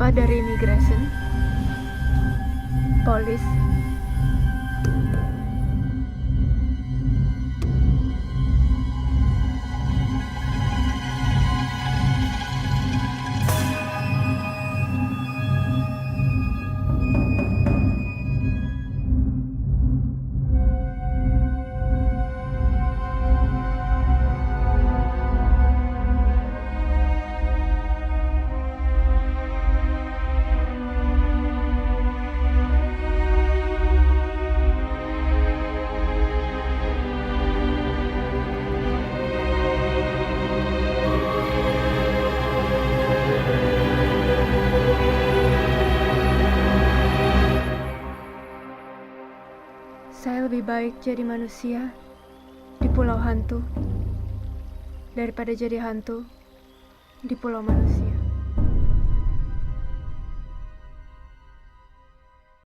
Bapak dari Immigration, Polis. Saya lebih baik jadi manusia di pulau hantu daripada jadi hantu di pulau manusia.